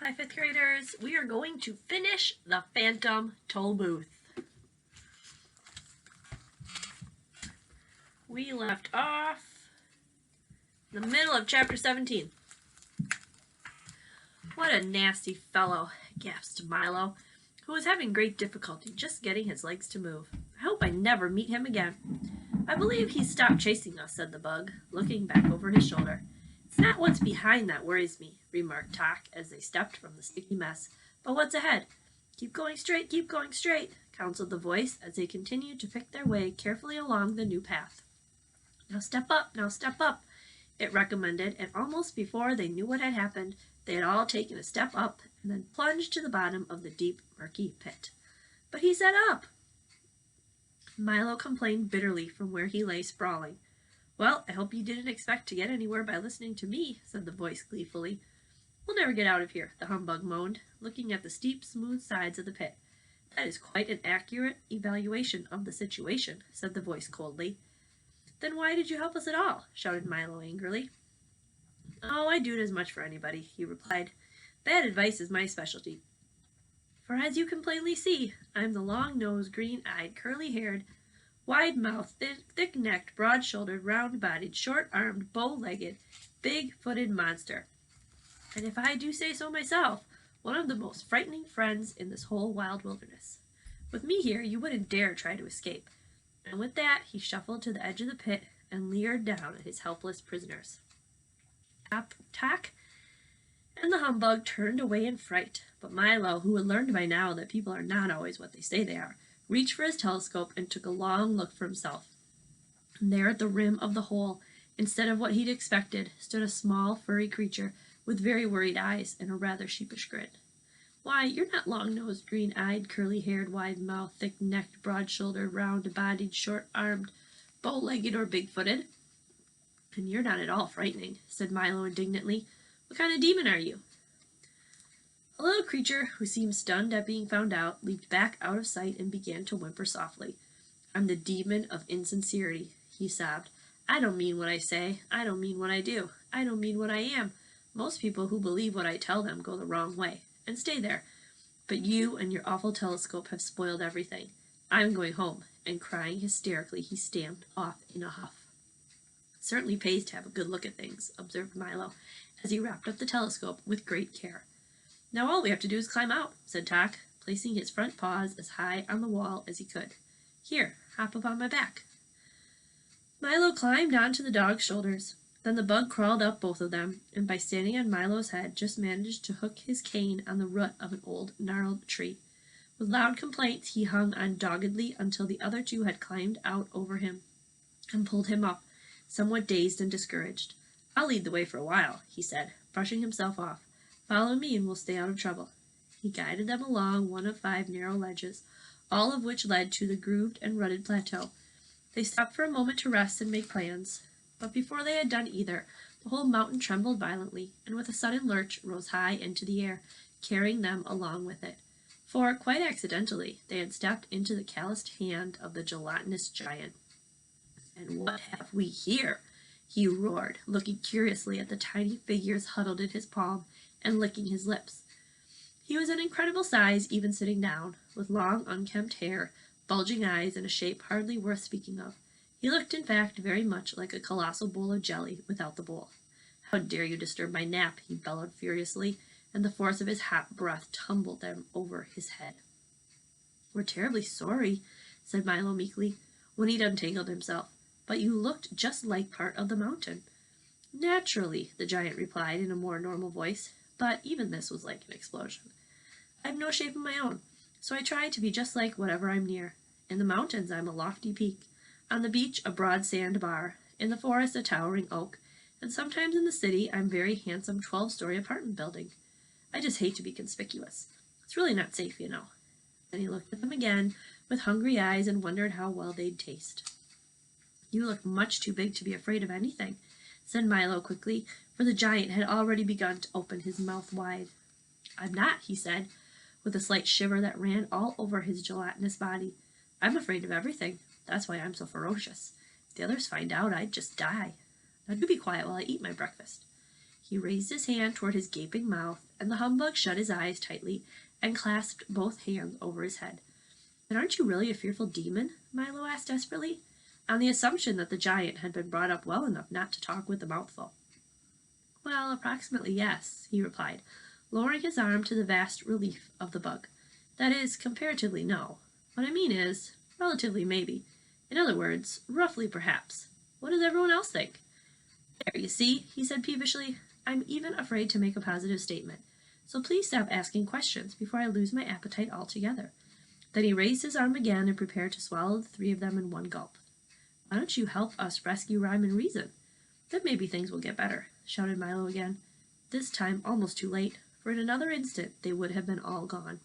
Hi, fifth graders. We are going to finish the Phantom Tollbooth. We left off in the middle of chapter 17. What a nasty fellow, gasped Milo, who was having great difficulty just getting his legs to move. I hope I never meet him again. I believe he's stopped chasing us, said the bug, looking back over his shoulder. It's not what's behind that worries me, remarked Tok as they stepped from the sticky mess, but what's ahead. Keep going straight, counseled the voice as they continued to pick their way carefully along the new path. Now step up, it recommended, and almost before they knew what had happened, they had all taken a step up and then plunged to the bottom of the deep, murky pit. But he said up! Milo complained bitterly from where he lay sprawling. Well, I hope you didn't expect to get anywhere by listening to me, said the voice gleefully. We'll never get out of here, the humbug moaned, looking at the steep, smooth sides of the pit. That is quite an accurate evaluation of the situation, said the voice coldly. Then why did you help us at all? Shouted Milo angrily. Oh, I'd do it as much for anybody, he replied. Bad advice is my specialty. For as you can plainly see, I'm the long-nosed, green-eyed, curly-haired, wide-mouthed, thick-necked, broad-shouldered, round-bodied, short-armed, bow-legged, big-footed monster. And if I do say so myself, one of the most frightening friends in this whole wild wilderness. With me here, you wouldn't dare try to escape. And with that, he shuffled to the edge of the pit and leered down at his helpless prisoners. Tok and the humbug turned away in fright, but Milo, who had learned by now that people are not always what they say they are, reached for his telescope and took a long look for himself. And there at the rim of the hole, instead of what he'd expected, stood a small, furry creature with very worried eyes and a rather sheepish grin. Why, you're not long-nosed, green-eyed, curly-haired, wide-mouthed, thick-necked, broad-shouldered, round-bodied, short-armed, bow-legged, or big-footed. And you're not at all frightening, said Milo indignantly. What kind of demon are you? A little creature who seemed stunned at being found out leaped back out of sight and began to whimper softly. I'm the demon of insincerity, he sobbed. I don't mean what I say. I don't mean what I do. I don't mean what I am. Most people who believe what I tell them go the wrong way, and stay there. But you and your awful telescope have spoiled everything. I'm going home, and crying hysterically, he stamped off in a huff. It certainly pays to have a good look at things, observed Milo, as he wrapped up the telescope with great care. Now all we have to do is climb out, said Tok, placing his front paws as high on the wall as he could. Here, hop up on my back. Milo climbed onto the dog's shoulders. Then the bug crawled up both of them, and by standing on Milo's head, just managed to hook his cane on the root of an old, gnarled tree. With loud complaints, he hung on doggedly until the other two had climbed out over him and pulled him up, somewhat dazed and discouraged. I'll lead the way for a while, he said, brushing himself off. Follow me and we'll stay out of trouble. He guided them along one of 5 narrow ledges, all of which led to the grooved and rutted plateau. They stopped for a moment to rest and make plans. But before they had done either, the whole mountain trembled violently, and with a sudden lurch rose high into the air, carrying them along with it. For, quite accidentally, they had stepped into the calloused hand of the gelatinous giant. And what have we here? He roared, looking curiously at the tiny figures huddled in his palm and licking his lips. He was an incredible size, even sitting down, with long, unkempt hair, bulging eyes, and a shape hardly worth speaking of. He looked, in fact, very much like a colossal bowl of jelly without the bowl. How dare you disturb my nap, he bellowed furiously, and the force of his hot breath tumbled them over his head. We're terribly sorry, said Milo meekly, when he'd untangled himself, but you looked just like part of the mountain. Naturally, the giant replied in a more normal voice, but even this was like an explosion. I've no shape of my own, so I try to be just like whatever I'm near. In the mountains, I'm a lofty peak. On the beach, a broad sand bar. In the forest, a towering oak. And sometimes in the city, I'm a very handsome 12-story apartment building. I just hate to be conspicuous. It's really not safe, you know. Then he looked at them again with hungry eyes and wondered how well they'd taste. You look much too big to be afraid of anything, said Milo quickly, for the giant had already begun to open his mouth wide. I'm not, he said, with a slight shiver that ran all over his gelatinous body. I'm afraid of everything. That's why I'm so ferocious. If the others find out, I'd just die. Now do be quiet while I eat my breakfast. He raised his hand toward his gaping mouth, and the humbug shut his eyes tightly and clasped both hands over his head. "Then aren't you really a fearful demon?" Milo asked desperately, on the assumption that the giant had been brought up well enough not to talk with a mouthful. "Well, approximately yes," he replied, lowering his arm to the vast relief of the bug. "That is, comparatively no. What I mean is, relatively maybe. In other words, roughly perhaps. What does everyone else think?" "There, you see," he said peevishly. "I'm even afraid to make a positive statement. So please stop asking questions before I lose my appetite altogether." Then he raised his arm again and prepared to swallow the three of them in one gulp. "Why don't you help us rescue Rhyme and Reason? Then maybe things will get better," shouted Milo again, this time almost too late, for in another instant they would have been all gone.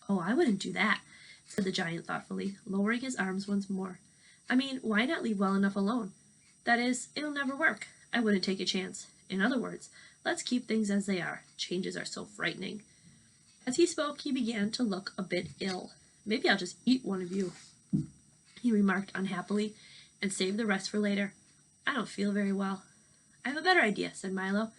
"Oh, I wouldn't do that," said the giant thoughtfully, lowering his arms once more. "I mean, why not leave well enough alone? That is, it'll never work. I wouldn't take a chance. In other words, let's keep things as they are. Changes are so frightening." As he spoke, he began to look a bit ill. "Maybe I'll just eat one of you," he remarked unhappily, "and save the rest for later. I don't feel very well." "I have a better idea," said Milo.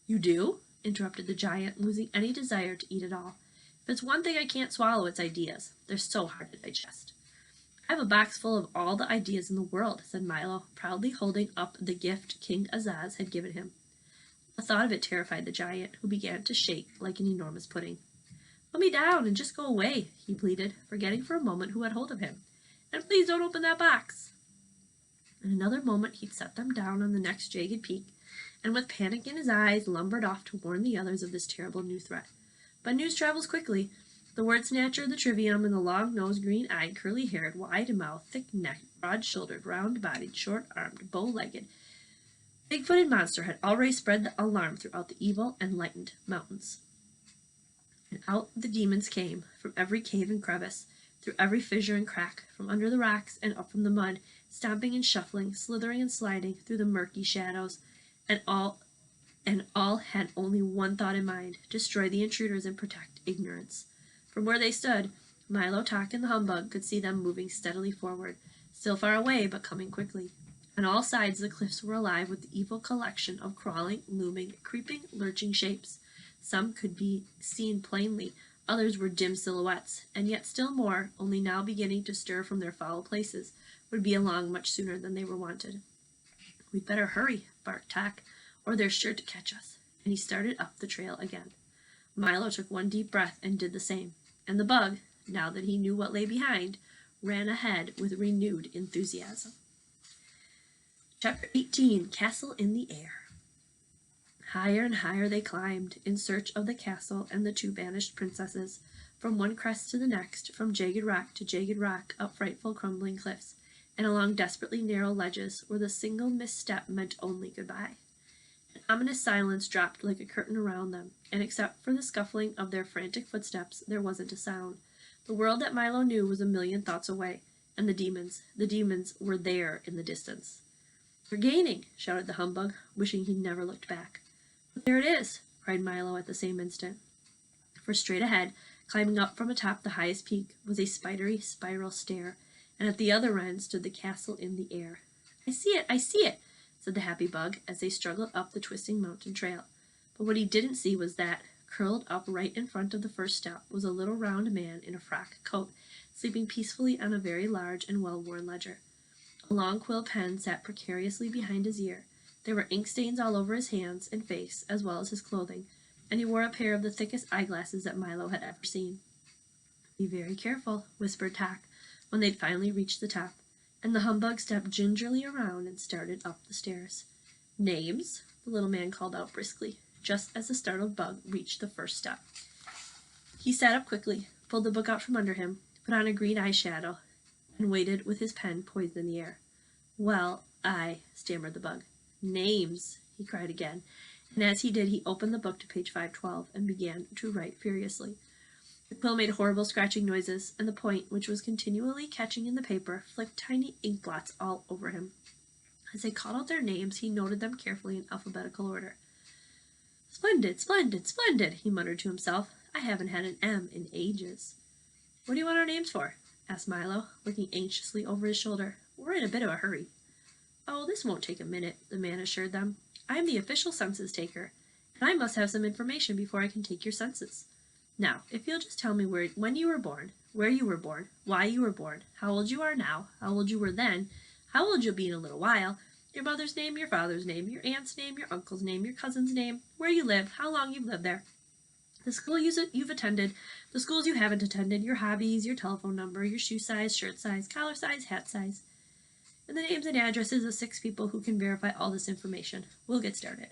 "You do?" interrupted the giant, losing any desire to eat at all. "If it's one thing I can't swallow, it's ideas. They're so hard to digest." "I have a box full of all the ideas in the world," said Milo, proudly holding up the gift King Azaz had given him. The thought of it terrified the giant, who began to shake like an enormous pudding. "Put me down and just go away," he pleaded, forgetting for a moment who had hold of him. "And please don't open that box." In another moment he'd set them down on the next jagged peak, and with panic in his eyes lumbered off to warn the others of this terrible new threat. But news travels quickly. The word Snatcher, the Trivium, and the long-nosed, green-eyed, curly-haired, wide-mouthed, thick-necked, broad-shouldered, round-bodied, short-armed, bow-legged, big-footed monster had already spread the alarm throughout the evil and lightened mountains. And out the demons came, from every cave and crevice, through every fissure and crack, from under the rocks and up from the mud, stomping and shuffling, slithering and sliding through the murky shadows, and all had only one thought in mind: destroy the intruders and protect ignorance. From where they stood, Milo, Tock, and the humbug could see them moving steadily forward, still far away but coming quickly. On all sides the cliffs were alive with the evil collection of crawling, looming, creeping, lurching shapes. Some could be seen plainly, others were dim silhouettes, and yet still more, only now beginning to stir from their foul places, would be along much sooner than they were wanted. "We'd better hurry," barked Tock, "or they're sure to catch us," and he started up the trail again. Milo took one deep breath and did the same, and the bug, now that he knew what lay behind, ran ahead with renewed enthusiasm. Chapter 18, Castle in the Air. Higher and higher they climbed, in search of the castle and the two banished princesses, from one crest to the next, from jagged rock to jagged rock, up frightful crumbling cliffs, and along desperately narrow ledges, where the single misstep meant only goodbye. An ominous silence dropped like a curtain around them, and except for the scuffling of their frantic footsteps, there wasn't a sound. The world that Milo knew was a million thoughts away, and the demons were there in the distance. "We're gaining," shouted the humbug, wishing he'd never looked back. "But there it is!" cried Milo at the same instant. For straight ahead, climbing up from atop the highest peak, was a spidery spiral stair, and at the other end stood the castle in the air. I see it," said the happy bug, as they struggled up the twisting mountain trail. But what he didn't see was that, curled up right in front of the first step, was a little round man in a frock coat, sleeping peacefully on a very large and well-worn ledger. A long quill pen sat precariously behind his ear. There were ink stains all over his hands and face, as well as his clothing, and he wore a pair of the thickest eyeglasses that Milo had ever seen. "Be very careful," whispered Tock, when they'd finally reached the top, and the humbug stepped gingerly around and started up the stairs. "Names?" the little man called out briskly, just as the startled bug reached the first step. He sat up quickly, pulled the book out from under him, put on a green eyeshadow, and waited with his pen poised in the air. "Well, stammered the bug. "Names," he cried again, and as he did he opened the book to page 512 and began to write furiously. The quill made horrible scratching noises, and the point, which was continually catching in the paper, flicked tiny ink blots all over him. As they called out their names, he noted them carefully in alphabetical order. "Splendid, splendid, splendid," he muttered to himself. "I haven't had an M in ages." "What do you want our names for?" asked Milo, looking anxiously over his shoulder. "We're in a bit of a hurry." "Oh, this won't take a minute," the man assured them. I am the official census taker, and I must have some information before I can take your census. Now, if you'll just tell me when you were born, where you were born, why you were born, how old you are now, how old you were then, how old you'll be in a little while, your mother's name, your father's name, your aunt's name, your uncle's name, your cousin's name, where you live, how long you've lived there, the school you've attended, the schools you haven't attended, your hobbies, your telephone number, your shoe size, shirt size, collar size, hat size, and the names and addresses of 6 people who can verify all this information. We'll get started.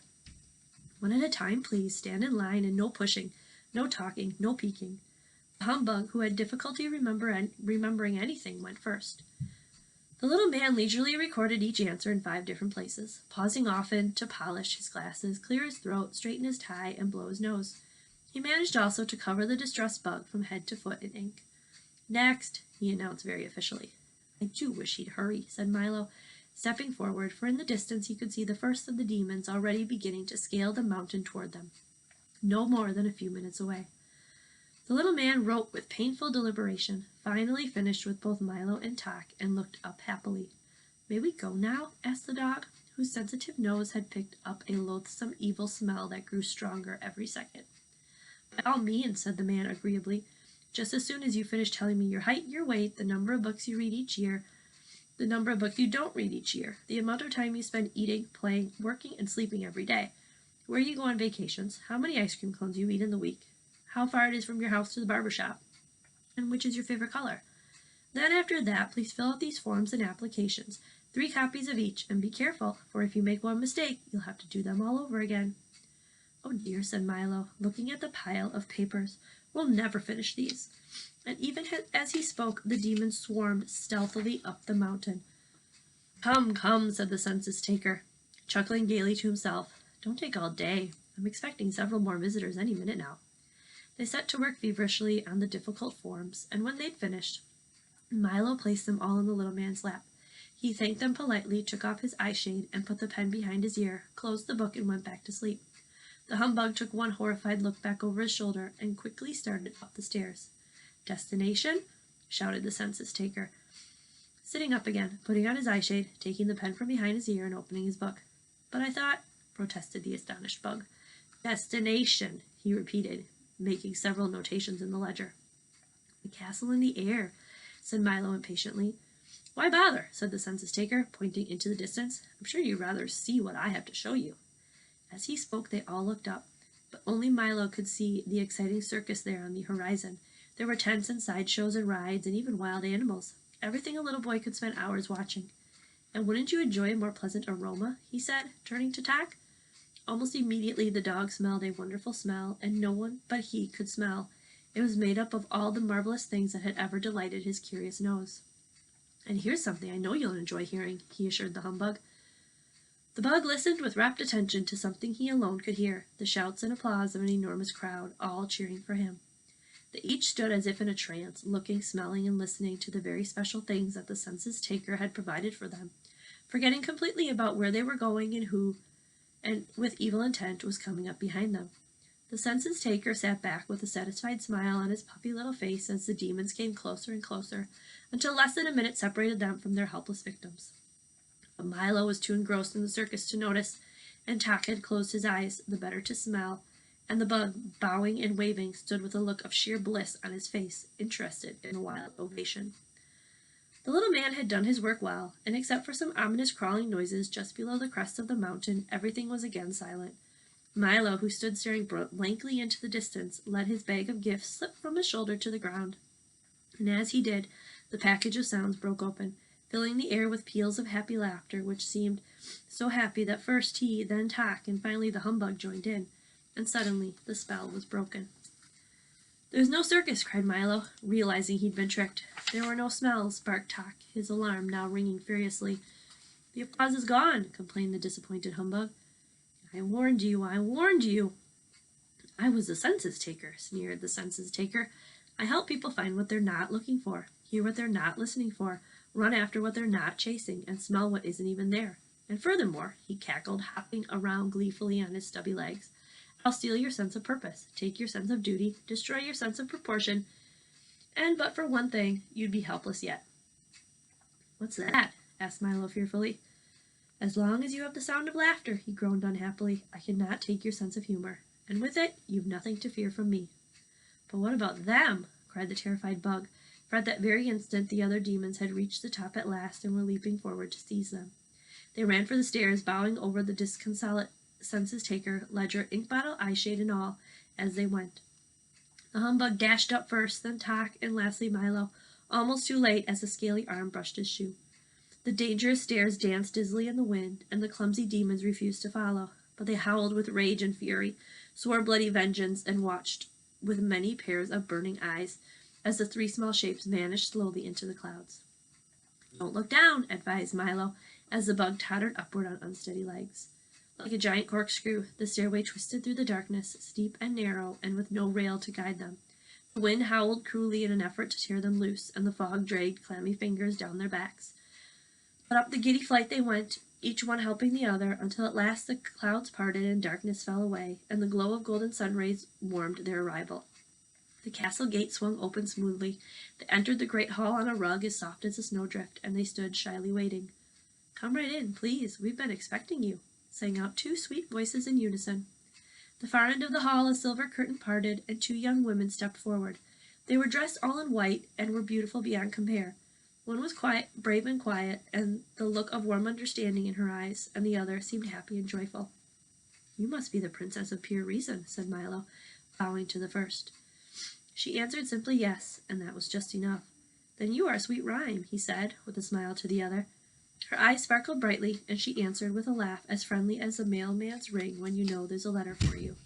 One at a time, please. Stand in line and no pushing, no talking, no peeking. The humbug, who had difficulty remembering anything, went first. The little man leisurely recorded each answer in 5 different places, pausing often to polish his glasses, clear his throat, straighten his tie, and blow his nose. He managed also to cover the distressed bug from head to foot in ink. Next, he announced very officially. I do wish he'd hurry, said Milo, stepping forward, for in the distance he could see the first of the demons already beginning to scale the mountain toward them, no more than a few minutes away. The little man wrote with painful deliberation, finally finished with both Milo and Tock, and looked up happily. May we go now? Asked the dog, whose sensitive nose had picked up a loathsome evil smell that grew stronger every second. By all means, said the man agreeably, just as soon as you finish telling me your height, your weight, the number of books you read each year, the number of books you don't read each year, the amount of time you spend eating, playing, working, and sleeping every day, where you go on vacations, how many ice cream cones you eat in the week, how far it is from your house to the barber shop, and which is your favorite color. Then after that, please fill out these forms and applications, 3 copies of each, and be careful, for if you make one mistake, you'll have to do them all over again. Oh dear, said Milo, looking at the pile of papers. We'll never finish these. And even as he spoke, the demons swarmed stealthily up the mountain. Come, come, said the census taker, chuckling gaily to himself. Don't take all day. I'm expecting several more visitors any minute now. They set to work feverishly on the difficult forms, and when they'd finished, Milo placed them all in the little man's lap. He thanked them politely, took off his eye shade, and put the pen behind his ear, closed the book, and went back to sleep. The humbug took one horrified look back over his shoulder and quickly started up the stairs. Destination? Shouted the census taker, sitting up again, putting on his eye shade, taking the pen from behind his ear, and opening his book. But I thought, protested the astonished bug. Destination, he repeated, making several notations in the ledger. The castle in the air, said Milo impatiently. Why bother, said the census taker, pointing into the distance. I'm sure you'd rather see what I have to show you. As he spoke, they all looked up, but only Milo could see the exciting circus there on the horizon. There were tents and sideshows and rides and even wild animals, everything a little boy could spend hours watching. And wouldn't you enjoy a more pleasant aroma? He said, turning to Tock. Almost immediately the dog smelled a wonderful smell, and no one but he could smell. It was made up of all the marvelous things that had ever delighted his curious nose. And here's something I know you'll enjoy hearing, he assured the humbug. The bug listened with rapt attention to something he alone could hear, the shouts and applause of an enormous crowd, all cheering for him. They each stood as if in a trance, looking, smelling, and listening to the very special things that the census taker had provided for them, forgetting completely about where they were going and who, and with evil intent, was coming up behind them. The census taker sat back with a satisfied smile on his puppy little face as the demons came closer and closer, until less than a minute separated them from their helpless victims. But Milo was too engrossed in the circus to notice, and Tock had closed his eyes, the better to smell, and the bug, bowing and waving, stood with a look of sheer bliss on his face, interested in a wild ovation. The little man had done his work well, and except for some ominous crawling noises just below the crest of the mountain, everything was again silent. Milo, who stood staring blankly into the distance, let his bag of gifts slip from his shoulder to the ground, and as he did, the package of sounds broke open, filling the air with peals of happy laughter, which seemed so happy that first he, then Tock, and finally the humbug joined in, and suddenly the spell was broken. There's no circus, cried Milo, realizing he'd been tricked. There were no smells, barked Tock, his alarm now ringing furiously. The applause is gone, complained the disappointed humbug. I warned you, I warned you. I was the census taker, sneered the census taker. I help people find what they're not looking for, hear what they're not listening for, run after what they're not chasing, and smell what isn't even there. And furthermore, he cackled, hopping around gleefully on his stubby legs, I'll steal your sense of purpose, take your sense of duty, destroy your sense of proportion, and but for one thing, you'd be helpless yet. What's that? Asked Milo fearfully. As long as you have the sound of laughter, he groaned unhappily, I cannot take your sense of humor, and with it, you've nothing to fear from me. But what about them? Cried the terrified bug, for at that very instant the other demons had reached the top at last and were leaping forward to seize them. They ran for the stairs, bowing over the disconsolate census-taker, ledger, ink bottle, eyeshade, and all, as they went. The humbug dashed up first, then Tock, and lastly Milo, almost too late as a scaly arm brushed his shoe. The dangerous stairs danced dizzily in the wind, and the clumsy demons refused to follow, but they howled with rage and fury, swore bloody vengeance, and watched with many pairs of burning eyes as the three small shapes vanished slowly into the clouds. Don't look down, advised Milo, as the bug tottered upward on unsteady legs. Like a giant corkscrew, the stairway twisted through the darkness, steep and narrow, and with no rail to guide them. The wind howled cruelly in an effort to tear them loose, and the fog dragged clammy fingers down their backs. But up the giddy flight they went, each one helping the other, until at last the clouds parted and darkness fell away, and the glow of golden sun rays warmed their arrival. The castle gate swung open smoothly. They entered the great hall on a rug as soft as a snowdrift, and they stood shyly waiting. Come right in, please. We've been expecting you, sang out two sweet voices in unison. The far end of the hall a silver curtain parted, and two young women stepped forward. They were dressed all in white, and were beautiful beyond compare. One was brave and quiet, and the look of warm understanding in her eyes, and the other seemed happy and joyful. You must be the Princess of Pure Reason, said Milo, bowing to the first. She answered simply yes, and that was just enough. Then you are Sweet Rhyme, he said, with a smile to the other. Her eyes sparkled brightly, and she answered with a laugh as friendly as a mailman's ring when you know there's a letter for you.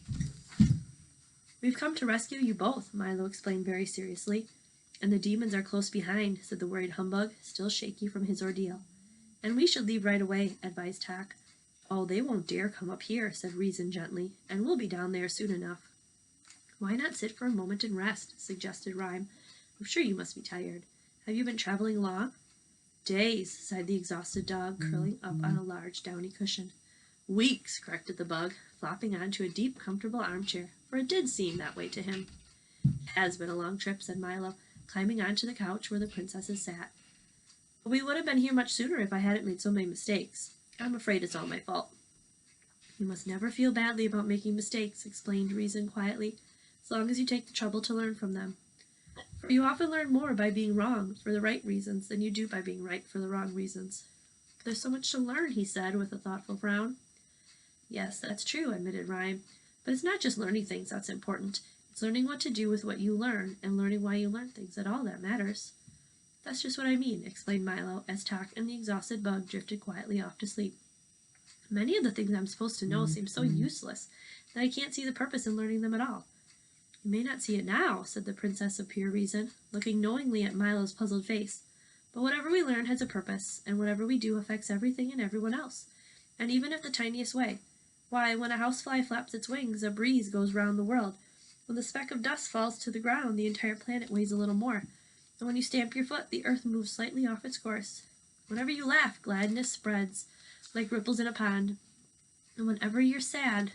We've come to rescue you both, Milo explained very seriously. And the demons are close behind, said the worried humbug, still shaky from his ordeal. And we should leave right away, advised Tock. Oh, they won't dare come up here, said Reason gently, and we'll be down there soon enough. Why not sit for a moment and rest, suggested Rhyme. I'm sure you must be tired. Have you been traveling long? Days, sighed the exhausted dog, curling up on a large downy cushion. Weeks, corrected the bug, flopping onto a deep, comfortable armchair, for it did seem that way to him. It has been a long trip, said Milo, climbing onto the couch where the princesses sat. But we would have been here much sooner if I hadn't made so many mistakes. I'm afraid it's all my fault. You must never feel badly about making mistakes, explained Reason quietly, as long as you take the trouble to learn from them. For you often learn more by being wrong for the right reasons than you do by being right for the wrong reasons. There's so much to learn, he said with a thoughtful frown. Yes, that's true, admitted Rhyme, but it's not just learning things that's important. It's learning what to do with what you learn, and learning why you learn things at all that matters. That's just what I mean, explained Milo, as Tock and the exhausted bug drifted quietly off to sleep. Many of the things I'm supposed to know seem so useless that I can't see the purpose in learning them at all. You may not see it now, said the Princess of Pure Reason, looking knowingly at Milo's puzzled face. But whatever we learn has a purpose, and whatever we do affects everything and everyone else, and even if the tiniest way. Why, when a housefly flaps its wings, a breeze goes round the world. When the speck of dust falls to the ground, the entire planet weighs a little more. And when you stamp your foot, the earth moves slightly off its course. Whenever you laugh, gladness spreads like ripples in a pond. And whenever you're sad,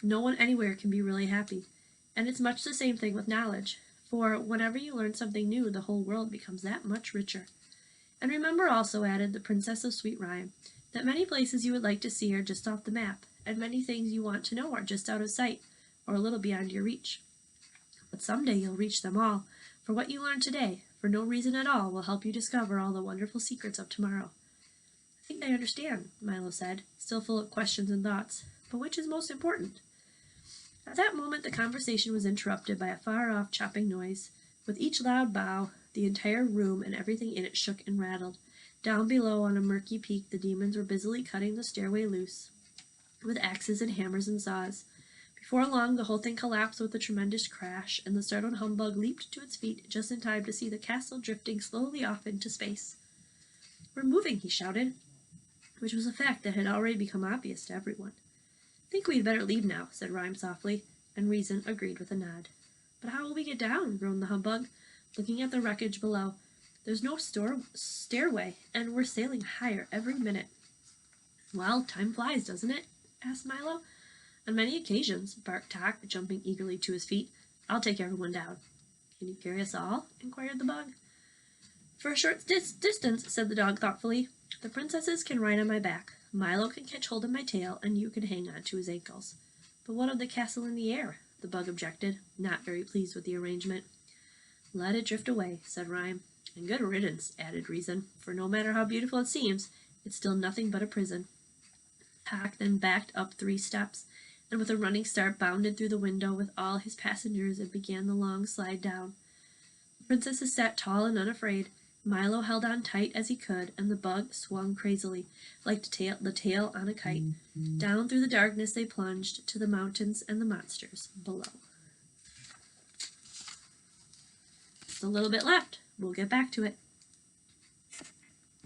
no one anywhere can be really happy. And it's much the same thing with knowledge. For whenever you learn something new, the whole world becomes that much richer. And remember also, added the Princess of Sweet Rhyme, that many places you would like to see are just off the map, and many things you want to know are just out of sight, or a little beyond your reach. But someday you'll reach them all, for what you learn today, for no reason at all, will help you discover all the wonderful secrets of tomorrow. I think I understand, Milo said, still full of questions and thoughts, but which is most important? At that moment the conversation was interrupted by a far-off chopping noise. With each loud bow, the entire room and everything in it shook and rattled. Down below on a murky peak the demons were busily cutting the stairway loose with axes and hammers and saws. Before long the whole thing collapsed with a tremendous crash, and the startled humbug leaped to its feet just in time to see the castle drifting slowly off into space. We're moving, he shouted, which was a fact that had already become obvious to everyone. Think we'd better leave now, said Rhyme softly, and Reason agreed with a nod. But how will we get down? Groaned the humbug, looking at the wreckage below. There's no stairway, and we're sailing higher every minute. Well, time flies, doesn't it? Asked Milo. On many occasions, barked Tock, jumping eagerly to his feet. I'll take everyone down. Can you carry us all? Inquired the bug. For a short distance, said the dog thoughtfully. The princesses can ride on my back, Milo can catch hold of my tail, and you can hang on to his ankles. But what of the castle in the air? The bug objected, not very pleased with the arrangement. Let it drift away, said Rhyme. And good riddance, added Reason, for no matter how beautiful it seems, it's still nothing but a prison. Tock then backed up 3 steps, and with a running start bounded through the window with all his passengers and began the long slide down. The princesses sat tall and unafraid. Milo held on tight as he could, and the bug swung crazily, like the tail on a kite. Down through the darkness they plunged, to the mountains and the monsters below. Just a little bit left. We'll get back to it.